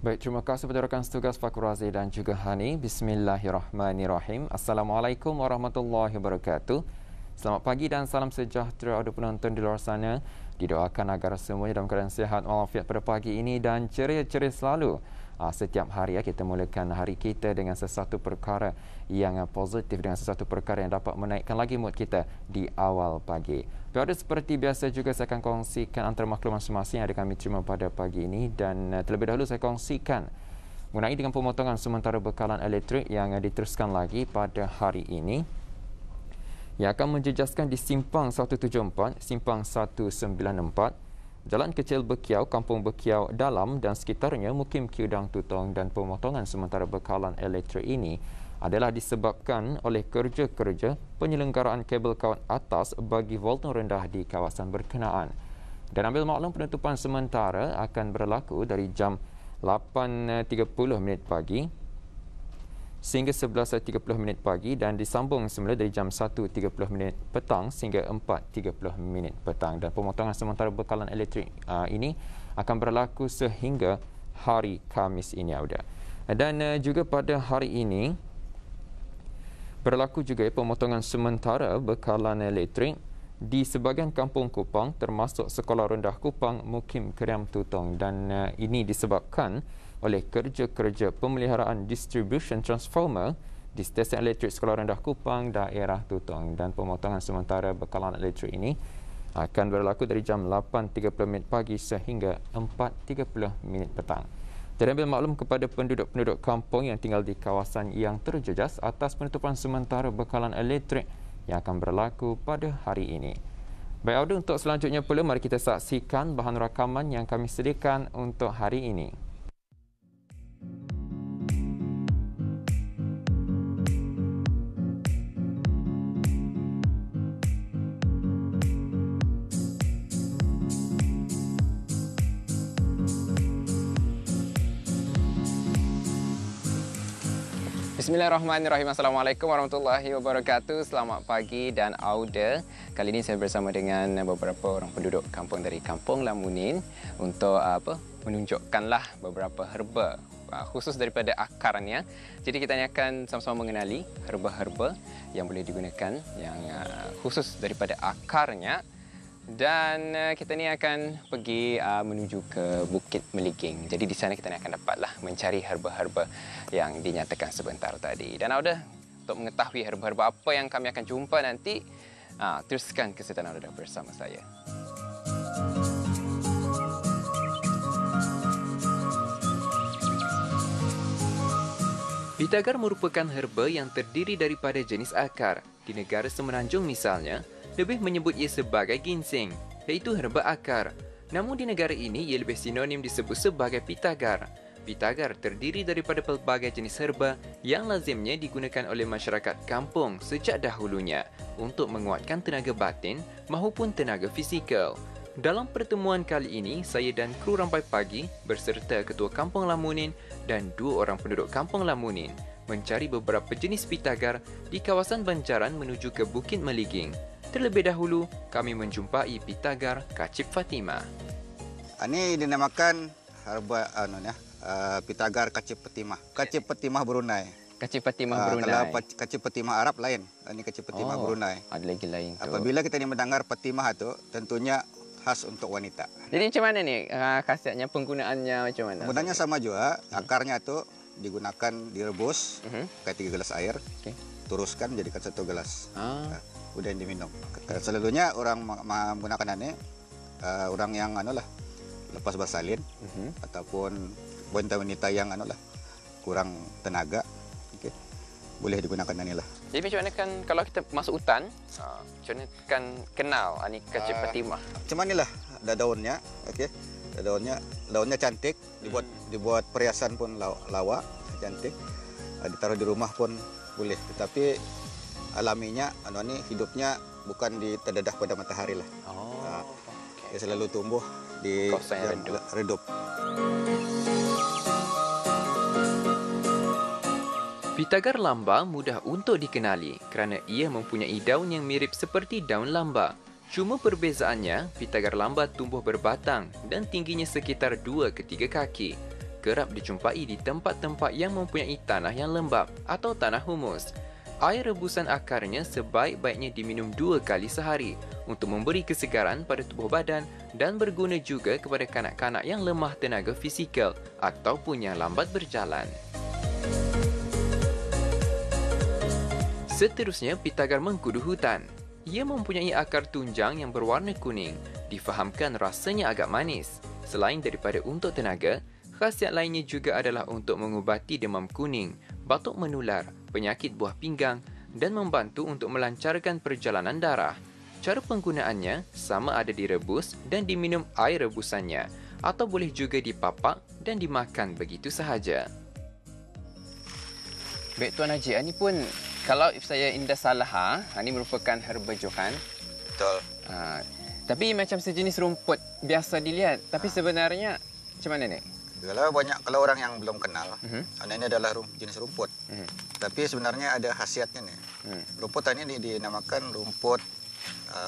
Baik, terima kasih kepada rakan setugas Fakur Razi dan juga Hani. Bismillahirrahmanirrahim. Assalamualaikum warahmatullahi wabarakatuh. Selamat pagi dan salam sejahtera ada penonton di luar sana. Didoakan agar semuanya dalam keadaan sihat walafiat pada pagi ini dan ceria-ceria selalu. Setiap hari kita mulakan hari kita dengan sesuatu perkara yang positif, dengan sesuatu perkara yang dapat menaikkan lagi mood kita di awal pagi. Pada seperti biasa juga saya akan kongsikan antara maklumat masing-masing yang ada kami terima pada pagi ini, dan terlebih dahulu saya kongsikan mengenai dengan pemotongan sementara bekalan elektrik yang diteruskan lagi pada hari ini, yang akan menjejaskan di Simpang 174, Simpang 194, Jalan Kecil Bekiau, Kampung Bekiau Dalam dan sekitarnya, Mukim Kiudang Tutong. Dan pemotongan sementara bekalan elektrik ini adalah disebabkan oleh kerja-kerja penyelenggaraan kabel kawat atas bagi voltun rendah di kawasan berkenaan. Dan ambil maklum, penutupan sementara akan berlaku dari jam 8.30 pagi sehingga 11.30 pagi dan disambung semula dari jam 1.30 petang sehingga 4.30 petang. Dan pemotongan sementara bekalan elektrik ini akan berlaku sehingga hari Khamis ini ada. Dan juga pada hari ini berlaku juga pemotongan sementara bekalan elektrik di sebahagian kampung Kupang termasuk Sekolah Rendah Kupang, Mukim Kiudang Tutong. Dan ini disebabkan oleh kerja-kerja pemeliharaan distribution transformer di stesen elektrik Sekolah Rendah Kupang, daerah Tutong. Dan pemotongan sementara bekalan elektrik ini akan berlaku dari jam 8.30 pagi sehingga 4.30 petang. Terambil maklum kepada penduduk-penduduk kampung yang tinggal di kawasan yang terjejas atas penutupan sementara bekalan elektrik yang akan berlaku pada hari ini. Baik, Audio, untuk selanjutnya pula mari kita saksikan bahan rakaman yang kami sediakan untuk hari ini. Bismillahirrahmanirrahim. Assalamualaikum warahmatullahi wabarakatuh. Selamat pagi dan Auda. Kali ini saya bersama dengan beberapa orang penduduk kampung dari Kampung Lamunin untuk menunjukkanlah beberapa herba khusus daripada akarnya. Jadi kita akan sama-sama mengenali herba-herba yang boleh digunakan yang khusus daripada akarnya. Dan kita ni akan pergi menuju ke Bukit Meliging. Jadi di sana kita akan dapatlah mencari herba-herba yang dinyatakan sebentar tadi. Dan Auda, untuk mengetahui herba-herba apa yang kami akan jumpa nanti, teruskan kesetan Auda bersama saya. Pitagar merupakan herba yang terdiri daripada jenis akar. Di negara Semenanjung misalnya, lebih menyebut ia sebagai ginseng, iaitu herba akar. Namun di negara ini, ia lebih sinonim disebut sebagai pitagar. Pitagar terdiri daripada pelbagai jenis herba yang lazimnya digunakan oleh masyarakat kampung sejak dahulunya untuk menguatkan tenaga batin maupun tenaga fizikal. Dalam pertemuan kali ini, saya dan kru Rampai Pagi berserta Ketua Kampung Lamunin dan 2 orang penduduk Kampung Lamunin mencari beberapa jenis pitagar di kawasan Banjaran menuju ke Bukit Meliging. Terlebih dahulu, kami menjumpai pitagar Kacip Fatimah. Ini dinamakan herba pitagar Kacip Fatimah. Kacip Fatimah Brunei. Kacip Fatimah Brunei. Kalau Kacip Fatimah Arab lain, ini Kacip Fatimah Brunei. Ada lagi lain tu. Apabila kita mendengar Fatimah itu, tentunya khas untuk wanita. Jadi macam mana ni khasiatnya, penggunaannya macam mana? Penggunaannya sama juga, akarnya itu digunakan direbus, pakai 3 gelas air, teruskan jadikan 1 gelas. Kemudian diminum. Selalunya orang menggunakan ini orang yang lepas bersalin ataupun wanita-wanita yang kurang tenaga, boleh digunakan ini lah. Jadi macam mana kan kalau kita masuk hutan, macam mana kan kenal ini Kacip Fatimah? Macam inilah, ada daunnya, daunnya cantik, dibuat perhiasan pun lawak, cantik, ditaruh di rumah pun boleh. Tetapi alaminya, hidupnya bukan terdedah pada matahari lah. Dia selalu tumbuh di yang redup. Pitagar lamba mudah untuk dikenali kerana ia mempunyai daun yang mirip seperti daun lamba. Cuma perbezaannya, pitagar lamba tumbuh berbatang dan tingginya sekitar 2 ke 3 kaki. kerap dijumpai di tempat-tempat yang mempunyai tanah yang lembap atau tanah humus. Air rebusan akarnya sebaik-baiknya diminum 2 kali sehari untuk memberi kesegaran pada tubuh badan dan berguna juga kepada kanak-kanak yang lemah tenaga fizikal ataupun yang lambat berjalan. Seterusnya, pitagar mengkudu hutan. Ia mempunyai akar tunjang yang berwarna kuning. Difahamkan rasanya agak manis. Selain daripada untuk tenaga, khasiat lainnya juga adalah untuk mengubati demam kuning, batuk menular, penyakit buah pinggang dan membantu untuk melancarkan perjalanan darah. Cara penggunaannya sama ada direbus dan diminum air rebusannya atau boleh juga dipapak dan dimakan begitu sahaja. Baik Tuan Haji, ini pun kalau saya indah salah, ini merupakan herba johan. Betul. Tapi macam sejenis rumput biasa dilihat. Tapi sebenarnya macam mana ni? Kalau orang yang belum kenal, ini adalah jenis rumput. Tapi sebenarnya ada khasiatnya nih. Rumput ini dinamakan rumput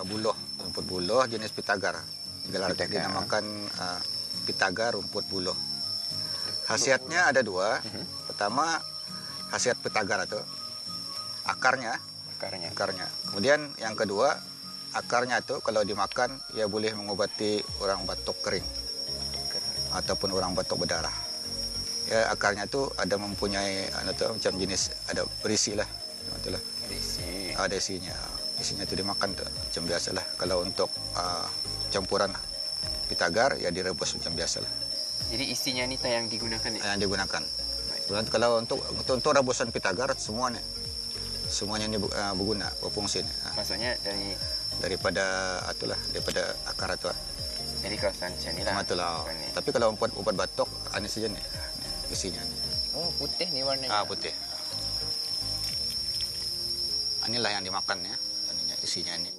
buluh. Rumput buluh jenis pitagar. Dinamakan pitagar rumput buluh. Khasiatnya ada 2. Pertama, khasiat pitagar itu akarnya. Kemudian yang kedua, akarnya itu kalau dimakan ia boleh mengobati orang batuk kering ataupun orang batuk berdarah. Ya, akarnya itu ada mempunyai macam jenis ada berisi lah. Itulah. Berisi. Ada isinya. Isinya itu dimakan tuh macam biasalah. Kalau untuk campuran pitagar ya direbus macam biasalah. Jadi isinya ni yang digunakan ni. Yang digunakan. Sebenarnya kalau untuk rebusan pitagar semuanya ini berguna, berfungsi. Maksudnya daripada akar itu. Dari kawasan macam ni lah. Itulah. Tapi kalau ubat batuk, ini saja nih isinya. Oh, putih ni warnanya. Putih. Inilah yang dimakan ya, isinya ini.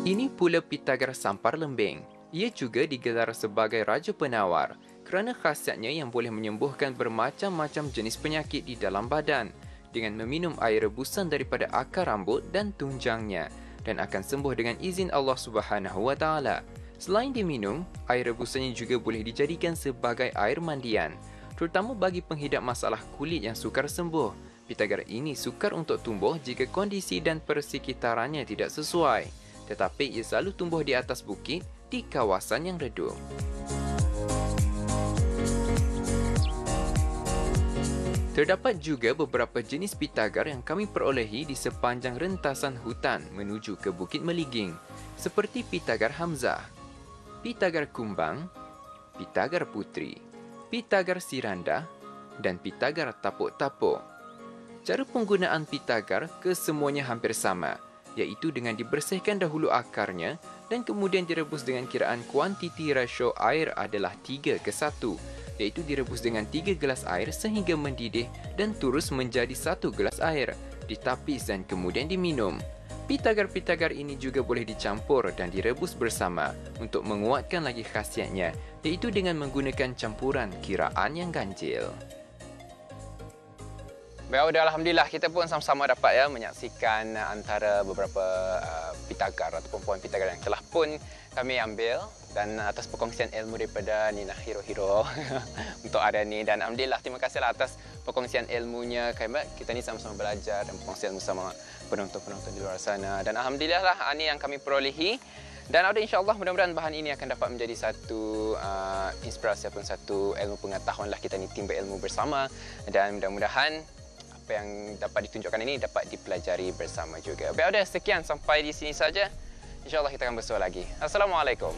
Ini pula pitagar sampar lembing. Ia juga digelar sebagai raja penawar kerana khasiatnya yang boleh menyembuhkan bermacam-macam jenis penyakit di dalam badan dengan meminum air rebusan daripada akar rambut dan tunjangnya dan akan sembuh dengan izin Allah Subhanahu Wa Taala. Selain diminum, air rebusannya juga boleh dijadikan sebagai air mandian, terutama bagi penghidap masalah kulit yang sukar sembuh. Pitagar ini sukar untuk tumbuh jika kondisi dan persekitarannya tidak sesuai, tetapi ia selalu tumbuh di atas bukit di kawasan yang redup. Terdapat juga beberapa jenis pitagar yang kami perolehi di sepanjang rentasan hutan menuju ke Bukit Meliging, seperti pitagar Hamzah, pitagar Kumbang, pitagar Putri, pitagar Siranda, dan pitagar Tapuk-Tapuk. Cara penggunaan pitagar kesemuanya hampir sama, iaitu dengan dibersihkan dahulu akarnya dan kemudian direbus dengan kiraan kuantiti rasio air adalah 3:1, iaitu direbus dengan 3 gelas air sehingga mendidih dan terus menjadi 1 gelas air, ditapis dan kemudian diminum. Pitagar-pitagar ini juga boleh dicampur dan direbus bersama untuk menguatkan lagi khasiatnya, iaitu dengan menggunakan campuran kiraan yang ganjil. Baik, alhamdulillah kita pun sama-sama dapat menyaksikan antara beberapa pitagar ataupun pohon pitagar yang telah pun kami ambil, dan atas perkongsian ilmu daripada Nina Hiro untuk hari ini. Dan alhamdulillah terima kasihlah atas perkongsian ilmunya. Kita ni sama-sama belajar dan perkongsian bersama penonton-penonton di luar sana. Dan alhamdulillah lah ini yang kami perolehi. Dan insya-Allah mudah-mudahan bahan ini akan dapat menjadi satu inspirasi ataupun satu ilmu pengetahuan lah kita ni timba ilmu bersama, dan mudah-mudahan apa yang dapat ditunjukkan ini dapat dipelajari bersama juga. Baik, sekian sampai di sini saja. InsyaAllah kita akan bersua lagi. Assalamualaikum.